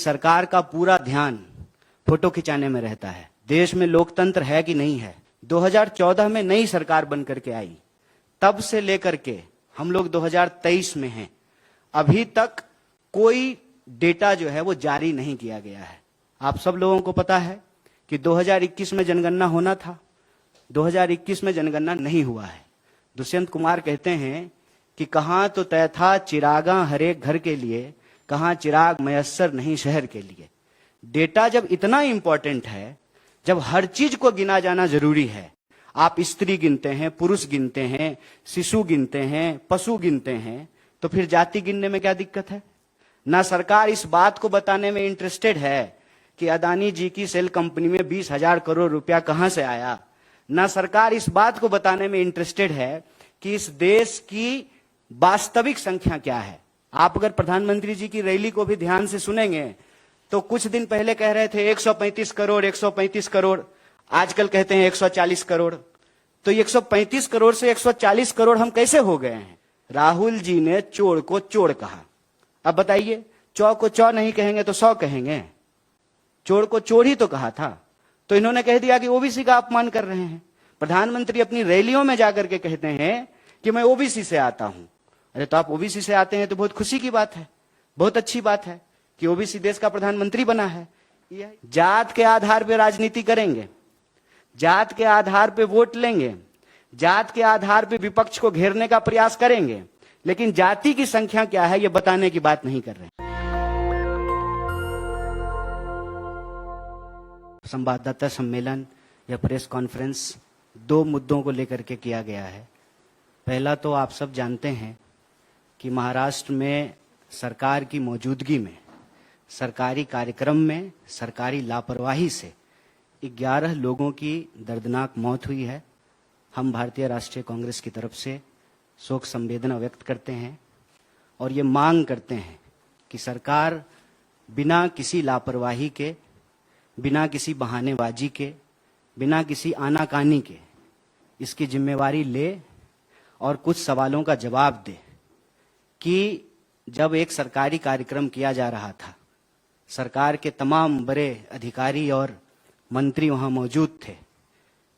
सरकार का पूरा ध्यान फोटो खिंचाने में रहता है। देश में लोकतंत्र है कि नहीं है। 2014 में नई सरकार बन करके आई, तब से लेकर के हम लोग 2023 में हैं। अभी तक कोई डेटा जो है वो जारी नहीं किया गया है। आप सब लोगों को पता है कि 2021 में जनगणना होना था, 2021 में जनगणना नहीं हुआ है। दुष्यंत कुमार कहते हैं कि कहां तो तय था चिरागा हर एक घर के लिए, कहां चिराग मयस्सर नहीं शहर के लिए। डेटा जब इतना इंपॉर्टेंट है, जब हर चीज को गिना जाना जरूरी है, आप स्त्री गिनते हैं, पुरुष गिनते हैं, शिशु गिनते हैं, पशु गिनते हैं, तो फिर जाति गिनने में क्या दिक्कत है? ना सरकार इस बात को बताने में इंटरेस्टेड है कि अदानी जी की सेल कंपनी में 20,000 करोड़ रुपया कहां से आया। ना सरकार इस बात को बताने में इंटरेस्टेड है कि इस देश की वास्तविक संख्या क्या है। आप अगर प्रधानमंत्री जी की रैली को भी ध्यान से सुनेंगे तो कुछ दिन पहले कह रहे थे 135 करोड़ 135 करोड़, आजकल कहते हैं 140 करोड़। तो 135 करोड़ से 140 करोड़ हम कैसे हो गए हैं? राहुल जी ने चोर को चोर कहा। अब बताइए, चौ को चौ नहीं कहेंगे तो 100 कहेंगे? चोर को चोर ही तो कहा था। तो इन्होंने कह दिया कि ओबीसी का अपमान कर रहे हैं। प्रधानमंत्री अपनी रैलियों में जाकर के कहते हैं कि मैं ओबीसी से आता हूं। अरे तो आप ओबीसी से आते हैं तो बहुत खुशी की बात है, बहुत अच्छी बात है कि ओबीसी देश का प्रधानमंत्री बना है। जात के आधार पर राजनीति करेंगे, जात के आधार पर वोट लेंगे, जात के आधार पर विपक्ष को घेरने का प्रयास करेंगे, लेकिन जाति की संख्या क्या है ये बताने की बात नहीं कर रहे। संवाददाता सम्मेलन या प्रेस कॉन्फ्रेंस 2 मुद्दों को लेकर के किया गया है। पहला तो आप सब जानते हैं कि महाराष्ट्र में सरकार की मौजूदगी में सरकारी कार्यक्रम में सरकारी लापरवाही से 11 लोगों की दर्दनाक मौत हुई है। हम भारतीय राष्ट्रीय कांग्रेस की तरफ से शोक संवेदना व्यक्त करते हैं और ये मांग करते हैं कि सरकार बिना किसी लापरवाही के, बिना किसी बहानेबाजी के, बिना किसी आनाकानी के इसकी जिम्मेवारी ले और कुछ सवालों का जवाब दे कि जब एक सरकारी कार्यक्रम किया जा रहा था, सरकार के तमाम बड़े अधिकारी और मंत्री वहां मौजूद थे,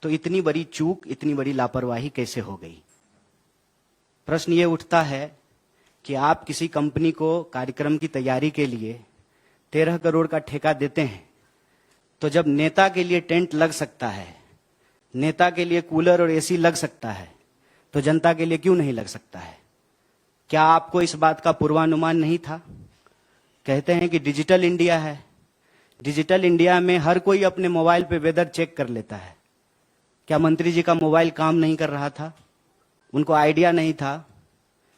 तो इतनी बड़ी चूक, इतनी बड़ी लापरवाही कैसे हो गई? प्रश्न ये उठता है कि आप किसी कंपनी को कार्यक्रम की तैयारी के लिए 13 करोड़ का ठेका देते हैं, तो जब नेता के लिए टेंट लग सकता है, नेता के लिए कूलर और एसी लग सकता है, तो जनता के लिए क्यों नहीं लग सकता है? क्या आपको इस बात का पूर्वानुमान नहीं था? कहते हैं कि डिजिटल इंडिया है, डिजिटल इंडिया में हर कोई अपने मोबाइल पे वेदर चेक कर लेता है। क्या मंत्री जी का मोबाइल काम नहीं कर रहा था? उनको आइडिया नहीं था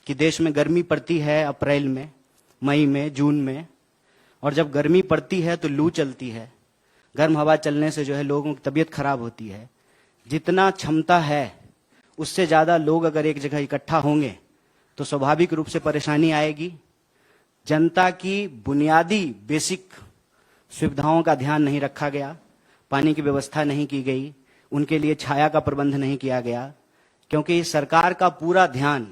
कि देश में गर्मी पड़ती है अप्रैल में, मई में, जून में, और जब गर्मी पड़ती है तो लू चलती है, गर्म हवा चलने से जो है लोगों की तबीयत खराब होती है। जितना क्षमता है उससे ज्यादा लोग अगर एक जगह इकट्ठा होंगे तो स्वाभाविक रूप से परेशानी आएगी। जनता की बुनियादी बेसिक सुविधाओं का ध्यान नहीं रखा गया, पानी की व्यवस्था नहीं की गई, उनके लिए छाया का प्रबंध नहीं किया गया, क्योंकि सरकार का पूरा ध्यान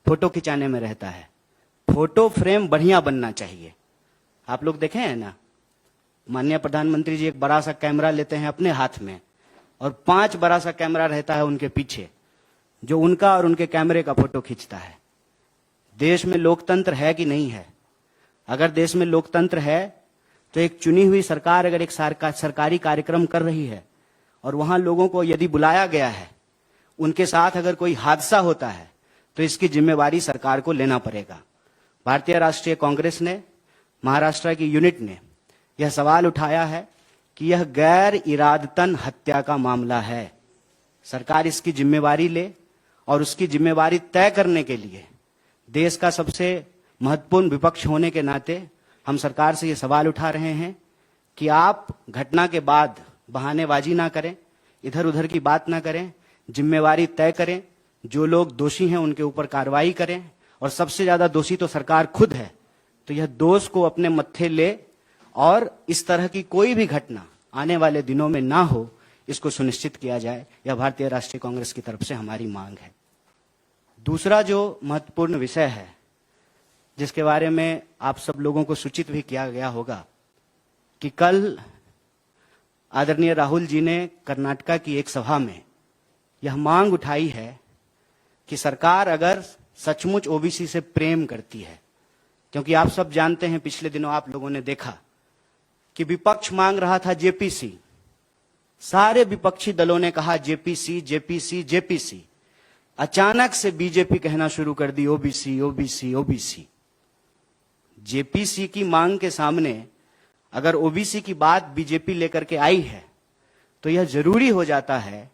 फोटो खिंचाने में रहता है। फोटो फ्रेम बढ़िया बनना चाहिए। आप लोग देखे हैं ना, माननीय प्रधानमंत्री जी एक बड़ा सा कैमरा लेते हैं अपने हाथ में और 5 बड़ा सा कैमरा रहता है उनके पीछे, जो उनका और उनके कैमरे का फोटो खींचता है। देश में लोकतंत्र है कि नहीं है? अगर देश में लोकतंत्र है तो एक चुनी हुई सरकार अगर एक सरकारी कार्यक्रम कर रही है और वहां लोगों को यदि बुलाया गया है, उनके साथ अगर कोई हादसा होता है तो इसकी जिम्मेवारी सरकार को लेना पड़ेगा। भारतीय राष्ट्रीय कांग्रेस ने, महाराष्ट्र की यूनिट ने यह सवाल उठाया है कि यह गैर इरादतन हत्या का मामला है। सरकार इसकी जिम्मेवारी ले और उसकी जिम्मेवारी तय करने के लिए देश का सबसे महत्वपूर्ण विपक्ष होने के नाते हम सरकार से ये सवाल उठा रहे हैं कि आप घटना के बाद बहानेबाजी ना करें, इधर उधर की बात ना करें, जिम्मेवारी तय करें, जो लोग दोषी हैं उनके ऊपर कार्रवाई करें, और सबसे ज्यादा दोषी तो सरकार खुद है, तो यह दोष को अपने मत्थे ले और इस तरह की कोई भी घटना आने वाले दिनों में ना हो, इसको सुनिश्चित किया जाए। यह भारतीय राष्ट्रीय कांग्रेस की तरफ से हमारी मांग है। दूसरा जो महत्वपूर्ण विषय है जिसके बारे में आप सब लोगों को सूचित भी किया गया होगा, कि कल आदरणीय राहुल जी ने कर्नाटका की एक सभा में यह मांग उठाई है कि सरकार अगर सचमुच ओबीसी से प्रेम करती है, क्योंकि आप सब जानते हैं पिछले दिनों आप लोगों ने देखा कि विपक्ष मांग रहा था जेपीसी, सारे विपक्षी दलों ने कहा जेपीसी जेपीसी जेपीसी, अचानक से बीजेपी कहना शुरू कर दी ओबीसी ओबीसी ओबीसी। जेपीसी की मांग के सामने अगर ओबीसी की बात बीजेपी लेकर के आई है तो यह जरूरी हो जाता है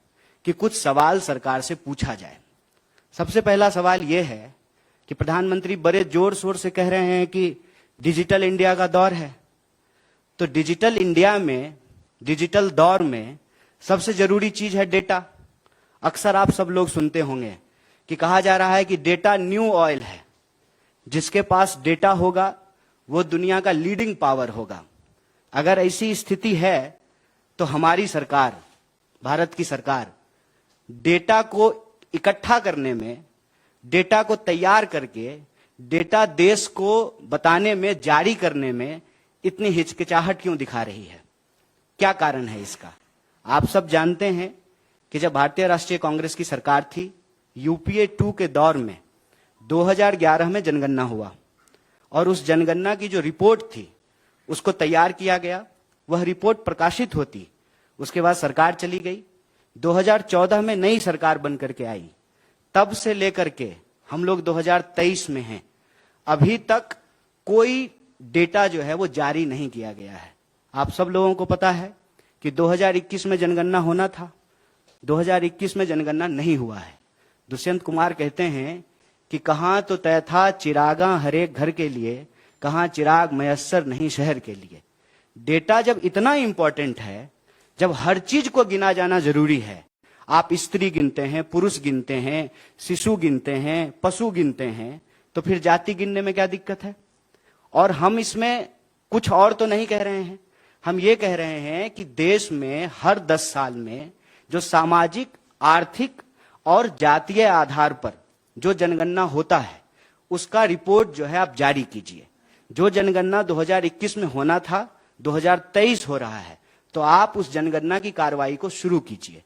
कि कुछ सवाल सरकार से पूछा जाए। सबसे पहला सवाल यह है कि प्रधानमंत्री बड़े जोर शोर से कह रहे हैं कि डिजिटल इंडिया का दौर है, तो डिजिटल इंडिया में, डिजिटल दौर में सबसे जरूरी चीज है डेटा। अक्सर आप सब लोग सुनते होंगे कि कहा जा रहा है कि डेटा न्यू ऑयल है, जिसके पास डेटा होगा वो दुनिया का लीडिंग पावर होगा। अगर ऐसी स्थिति है तो हमारी सरकार, भारत की सरकार, डेटा को इकट्ठा करने में, डेटा को तैयार करके डेटा देश को बताने में, जारी करने में इतनी हिचकिचाहट क्यों दिखा रही है? क्या कारण है इसका? आप सब जानते हैं कि जब भारतीय राष्ट्रीय कांग्रेस की सरकार थी, यूपीए 2 के दौर में 2011 में जनगणना हुआ और उस जनगणना की जो रिपोर्ट थी उसको तैयार किया गया। वह रिपोर्ट प्रकाशित होती, उसके बाद सरकार चली गई। 2014 में नई सरकार बन करके आई, तब से लेकर के हम लोग 2023 में हैं, अभी तक कोई डेटा जो है वो जारी नहीं किया गया है। आप सब लोगों को पता है कि 2021 में जनगणना होना था, 2021 में जनगणना नहीं हुआ है। दुष्यंत कुमार कहते हैं कि कहां तो तय था चिरागा हरेक घर के लिए, कहां चिराग मयस्सर नहीं शहर के लिए। डेटा जब इतना इंपॉर्टेंट है, जब हर चीज को गिना जाना जरूरी है, आप स्त्री गिनते हैं, पुरुष गिनते हैं, शिशु गिनते हैं, पशु गिनते हैं, तो फिर जाति गिनने में क्या दिक्कत है? और हम इसमें कुछ और तो नहीं कह रहे हैं, हम ये कह रहे हैं कि देश में हर 10 साल में जो सामाजिक, आर्थिक और जातीय आधार पर जो जनगणना होता है उसका रिपोर्ट जो है आप जारी कीजिए। जो जनगणना 2021 में होना था 2023 हो रहा है, तो आप उस जनगणना की कार्रवाई को शुरू कीजिए,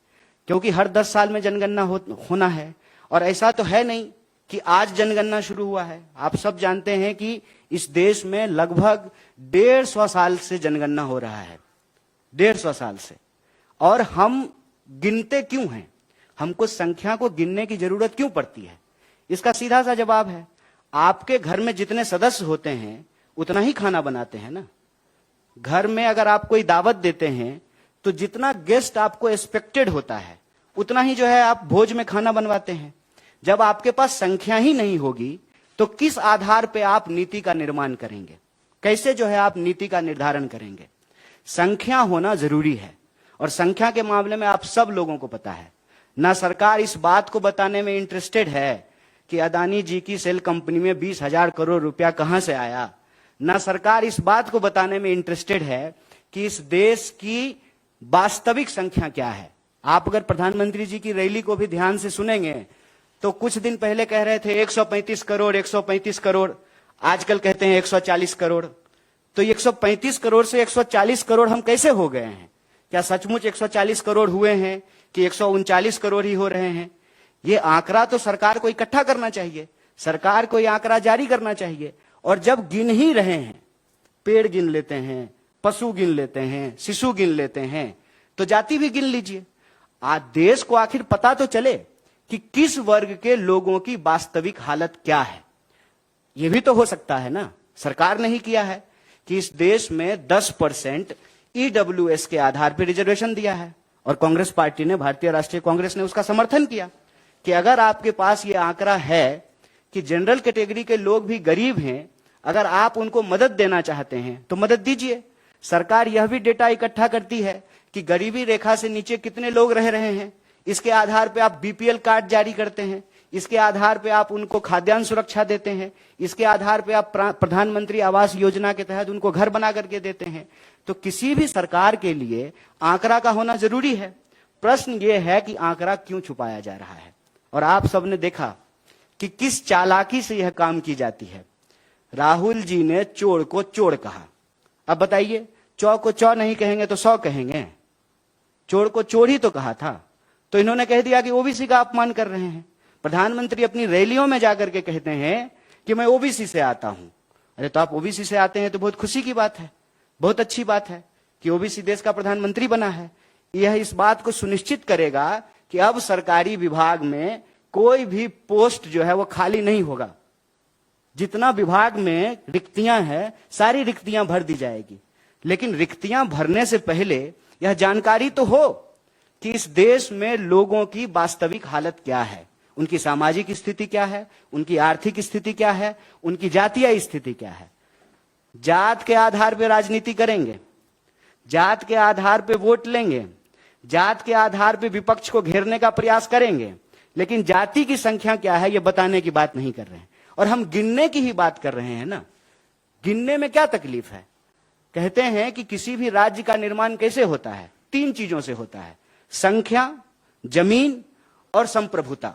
क्योंकि हर 10 साल में जनगणना होना है। और ऐसा तो है नहीं कि आज जनगणना शुरू हुआ है। आप सब जानते हैं कि इस देश में लगभग 150 साल से जनगणना हो रहा है, 150 साल से। और हम गिनते क्यों हैं? हमको संख्या को गिनने की जरूरत क्यों पड़ती है? इसका सीधा सा जवाब है, आपके घर में जितने सदस्य होते हैं उतना ही खाना बनाते हैं ना। घर में अगर आप कोई दावत देते हैं तो जितना गेस्ट आपको एक्सपेक्टेड होता है उतना ही जो है आप भोज में खाना बनवाते हैं। जब आपके पास संख्या ही नहीं होगी तो किस आधार पे आप नीति का निर्माण करेंगे? कैसे जो है आप नीति का निर्धारण करेंगे? संख्या होना जरूरी है। और संख्या के मामले में आप सब लोगों को पता है, ना सरकार इस बात को बताने में इंटरेस्टेड है कि अदानी जी की सेल कंपनी में 20,000 करोड़ रुपया कहां से आया, ना सरकार इस बात को बताने में इंटरेस्टेड है कि इस देश की वास्तविक संख्या क्या है। आप अगर प्रधानमंत्री जी की रैली को भी ध्यान से सुनेंगे तो कुछ दिन पहले कह रहे थे 135 करोड़ 135 करोड़, आजकल कहते हैं 140 करोड़। तो 135 करोड़ से 140 करोड़ हम कैसे हो गए हैं? क्या सचमुच 140 करोड़ हुए हैं कि 139 करोड़ ही हो रहे हैं? ये आंकड़ा तो सरकार को इकट्ठा करना चाहिए, सरकार को ये आंकड़ा जारी करना चाहिए। और जब गिन ही रहे हैं, पेड़ गिन लेते हैं, पशु गिन लेते हैं, शिशु गिन लेते हैं, तो जाति भी गिन लीजिए। आज देश को आखिर पता तो चले कि किस वर्ग के लोगों की वास्तविक हालत क्या है। यह भी तो हो सकता है ना। सरकार ने ही किया है कि इस देश में 10% ईडब्ल्यूएस के आधार पर रिजर्वेशन दिया है, और कांग्रेस पार्टी ने, भारतीय राष्ट्रीय कांग्रेस ने उसका समर्थन किया कि अगर आपके पास यह आंकड़ा है कि जनरल कैटेगरी के लोग भी गरीब हैं, अगर आप उनको मदद देना चाहते हैं तो मदद दीजिए। सरकार यह भी डेटा इकट्ठा करती है कि गरीबी रेखा से नीचे कितने लोग रह रहे हैं, इसके आधार पे आप बीपीएल कार्ड जारी करते हैं, इसके आधार पे आप उनको खाद्यान्न सुरक्षा देते हैं, इसके आधार पे आप प्रधानमंत्री आवास योजना के तहत उनको घर बना करके देते हैं। तो किसी भी सरकार के लिए आंकड़ा का होना जरूरी है। प्रश्न ये है कि आंकड़ा क्यों छुपाया जा रहा है? और आप सबने देखा कि किस चालाकी से यह काम की जाती है। राहुल जी ने चोर को चोर कहा। अब बताइए, चौ को चौ नहीं कहेंगे तो 100 कहेंगे, चोर को चोर ही तो कहा था। तो इन्होंने कह दिया कि ओबीसी का अपमान कर रहे हैं। प्रधानमंत्री अपनी रैलियों में जाकर के कहते हैं कि मैं ओबीसी से आता हूं। अरे तो आप ओबीसी से आते हैं तो बहुत खुशी की बात है, बहुत अच्छी बात है कि ओबीसी देश का प्रधानमंत्री बना है। यह इस बात को सुनिश्चित करेगा कि अब सरकारी विभाग में कोई भी पोस्ट जो है वो खाली नहीं होगा। जितना विभाग में रिक्तियां हैं सारी रिक्तियां भर दी जाएगी। लेकिन रिक्तियां भरने से पहले यह जानकारी तो हो कि इस देश में लोगों की वास्तविक हालत क्या है, उनकी सामाजिक स्थिति क्या है, उनकी आर्थिक स्थिति क्या है, उनकी जातीय स्थिति क्या है। जात के आधार पर राजनीति करेंगे, जात के आधार पर वोट लेंगे, जात के आधार पर विपक्ष को घेरने का प्रयास करेंगे, लेकिन जाति की संख्या क्या है यह बताने की बात नहीं कर रहे हैं। और हम गिनने की ही बात कर रहे हैं ना। गिनने में क्या तकलीफ है? कहते हैं कि किसी भी राज्य का निर्माण कैसे होता है? 3 चीजों से होता है, संख्या, जमीन और संप्रभुता।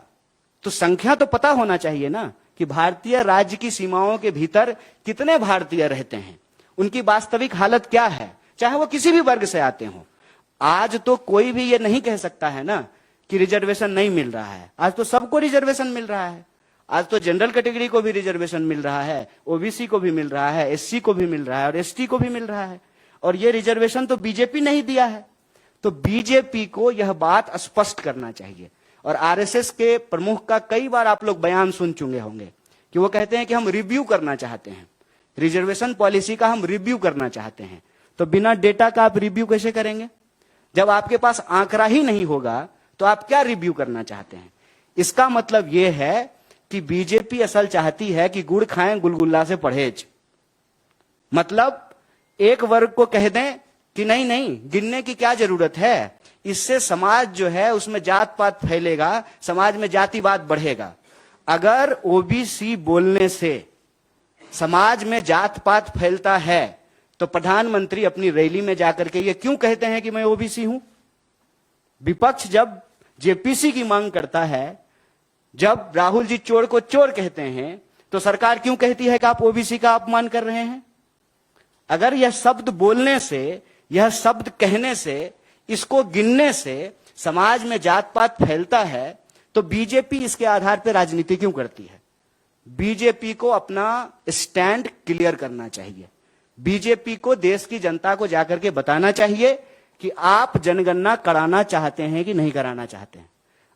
तो संख्या तो पता होना चाहिए ना कि भारतीय राज्य की सीमाओं के भीतर कितने भारतीय रहते हैं, उनकी वास्तविक हालत क्या है, चाहे वो किसी भी वर्ग से आते हो। आज तो कोई भी ये नहीं कह सकता है ना कि रिजर्वेशन नहीं मिल रहा है। आज तो सबको रिजर्वेशन मिल रहा है। आज तो जनरल कैटेगरी को भी रिजर्वेशन मिल रहा है, ओबीसी को भी मिल रहा है, एससी को भी मिल रहा है और एसटी को भी मिल रहा है। और ये रिजर्वेशन तो बीजेपी नहीं दिया है। तो बीजेपी को यह बात स्पष्ट करना चाहिए। और आरएसएस के प्रमुख का कई बार आप लोग बयान सुन चुके होंगे कि वो कहते हैं कि हम रिव्यू करना चाहते हैं, रिजर्वेशन पॉलिसी का हम रिव्यू करना चाहते हैं। तो बिना डेटा का आप रिव्यू कैसे करेंगे? जब आपके पास आंकड़ा ही नहीं होगा तो आप क्या रिव्यू करना चाहते हैं? इसका मतलब यह है कि बीजेपी असल चाहती है कि गुड़ खाएं गुलगुल्ला से परहेज। मतलब एक वर्ग को कह दें कि नहीं नहीं गिनने की क्या जरूरत है, इससे समाज जो है उसमें जात पात फैलेगा, समाज में जातिवाद बढ़ेगा। अगर ओबीसी बोलने से समाज में जात पात फैलता है तो प्रधानमंत्री अपनी रैली में जाकर के ये क्यों कहते हैं कि मैं ओबीसी हूं? विपक्ष जब जेपीसी की मांग करता है, जब राहुल जी चोर को चोर कहते हैं, तो सरकार क्यों कहती है कि आप ओबीसी का अपमान कर रहे हैं? अगर यह शब्द बोलने से, यह शब्द कहने से, इसको गिनने से समाज में जात पात फैलता है तो बीजेपी इसके आधार पर राजनीति क्यों करती है? बीजेपी को अपना स्टैंड क्लियर करना चाहिए। बीजेपी को देश की जनता को जाकर के बताना चाहिए कि आप जनगणना कराना चाहते हैं कि नहीं कराना चाहते हैं।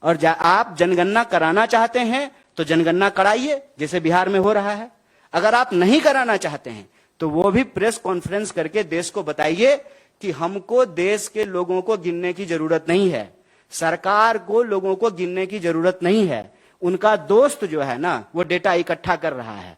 और आप जनगणना कराना चाहते हैं तो जनगणना कराइए, जैसे बिहार में हो रहा है। अगर आप नहीं कराना चाहते हैं तो वो भी प्रेस कॉन्फ्रेंस करके देश को बताइए कि हमको देश के लोगों को गिनने की जरूरत नहीं है, सरकार को लोगों को गिनने की जरूरत नहीं है। उनका दोस्त जो है ना वो डेटा इकट्ठा कर रहा है,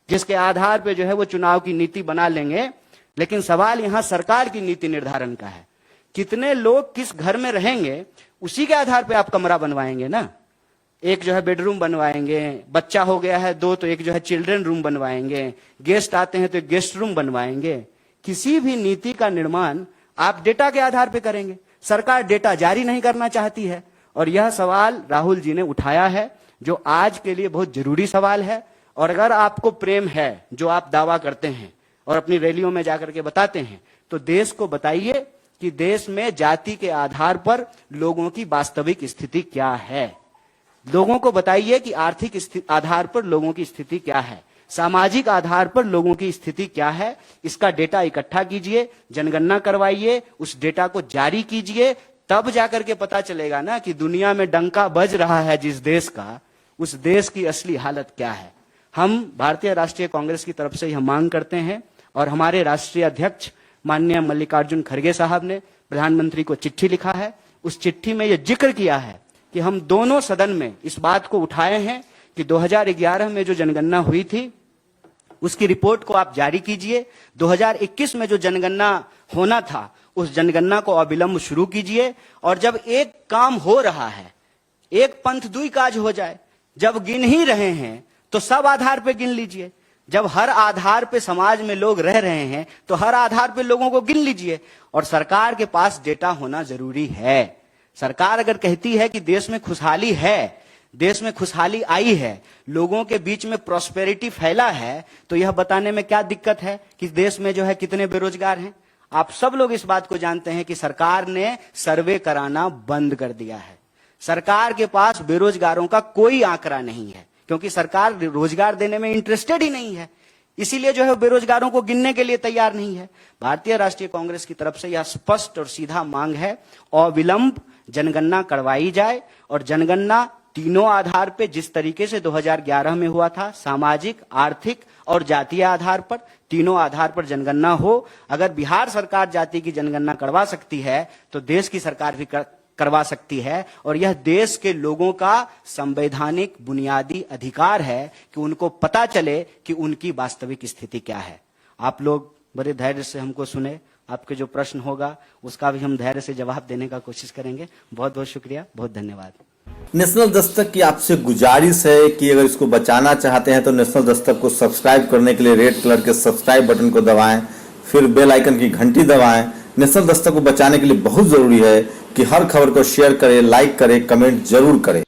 जिसके आधार पे जो है वो चुनाव की नीति बना लेंगे। लेकिन सवाल यहां सरकार की नीति निर्धारण का है। कितने लोग किस घर में रहेंगे उसी के आधार पे आप कमरा बनवाएंगे ना। एक जो है बेडरूम बनवाएंगे, बच्चा हो गया है 2 तो एक जो है चिल्ड्रन रूम बनवाएंगे, गेस्ट आते हैं तो एक गेस्ट रूम बनवाएंगे। किसी भी नीति का निर्माण आप डेटा के आधार पे करेंगे। सरकार डेटा जारी नहीं करना चाहती है और यह सवाल राहुल जी ने उठाया है, जो आज के लिए बहुत जरूरी सवाल है। और अगर आपको प्रेम है, जो आप दावा करते हैं और अपनी रैलियों में जाकर के बताते हैं, तो देश को बताइए कि देश में जाति के आधार पर लोगों की वास्तविक स्थिति क्या है। लोगों को बताइए कि आर्थिक आधार पर लोगों की स्थिति क्या है, सामाजिक आधार पर लोगों की स्थिति क्या है। इसका डेटा इकट्ठा कीजिए, जनगणना करवाइए, उस डेटा को जारी कीजिए, तब जाकर के पता चलेगा ना कि दुनिया में डंका बज रहा है जिस देश का, उस देश की असली हालत क्या है। हम भारतीय राष्ट्रीय कांग्रेस की तरफ से यह मांग करते हैं और हमारे राष्ट्रीय अध्यक्ष माननीय मल्लिकार्जुन खड़गे साहब ने प्रधानमंत्री को चिट्ठी लिखा है। उस चिट्ठी में यह जिक्र किया है कि हम दोनों सदन में इस बात को उठाए हैं कि 2011 में जो जनगणना हुई थी उसकी रिपोर्ट को आप जारी कीजिए। 2021 में जो जनगणना होना था उस जनगणना को अविलंब शुरू कीजिए। और जब एक काम हो रहा है, एक पंथ दुई काज हो जाए, जब गिन ही रहे हैं तो सब आधार पे गिन लीजिए। जब हर आधार पे समाज में लोग रह रहे हैं तो हर आधार पे लोगों को गिन लीजिए। और सरकार के पास डेटा होना जरूरी है। सरकार अगर कहती है कि देश में खुशहाली है, देश में खुशहाली आई है, लोगों के बीच में प्रॉस्पेरिटी फैला है, तो यह बताने में क्या दिक्कत है कि देश में जो है कितने बेरोजगार हैं। आप सब लोग इस बात को जानते हैं कि सरकार ने सर्वे कराना बंद कर दिया है। सरकार के पास बेरोजगारों का कोई आंकड़ा नहीं है, क्योंकि सरकार रोजगार देने में इंटरेस्टेड ही नहीं है। इसीलिए जो है बेरोजगारों को गिनने के लिए तैयार नहीं है। भारतीय राष्ट्रीय कांग्रेस की तरफ से यह स्पष्ट और सीधा मांग है, अविलंब जनगणना करवाई जाए और जनगणना तीनों आधार पे, जिस तरीके से 2011 में हुआ था, सामाजिक, आर्थिक और जातीय आधार पर, तीनों आधार पर जनगणना हो। अगर बिहार सरकार जाति की जनगणना करवा सकती है तो देश की सरकार भी करवा सकती है, और यह देश के लोगों का संवैधानिक बुनियादी अधिकार है कि उनको पता चले कि उनकी वास्तविक स्थिति क्या है। आप लोग बड़े धैर्य से हमको सुने, आपके जो प्रश्न होगा उसका भी हम धैर्य से जवाब देने का कोशिश करेंगे। बहुत बहुत शुक्रिया, बहुत धन्यवाद। नेशनल दस्तक की आपसे गुजारिश है कि अगर इसको बचाना चाहते हैं तो नेशनल दस्तक को सब्सक्राइब करने के लिए रेड कलर के सब्सक्राइब बटन को दबाएं, फिर बेल आइकन की घंटी दबाएं। नेशनल दस्तक को बचाने के लिए बहुत जरूरी है कि हर खबर को शेयर करें, लाइक करें, कमेंट जरूर करें।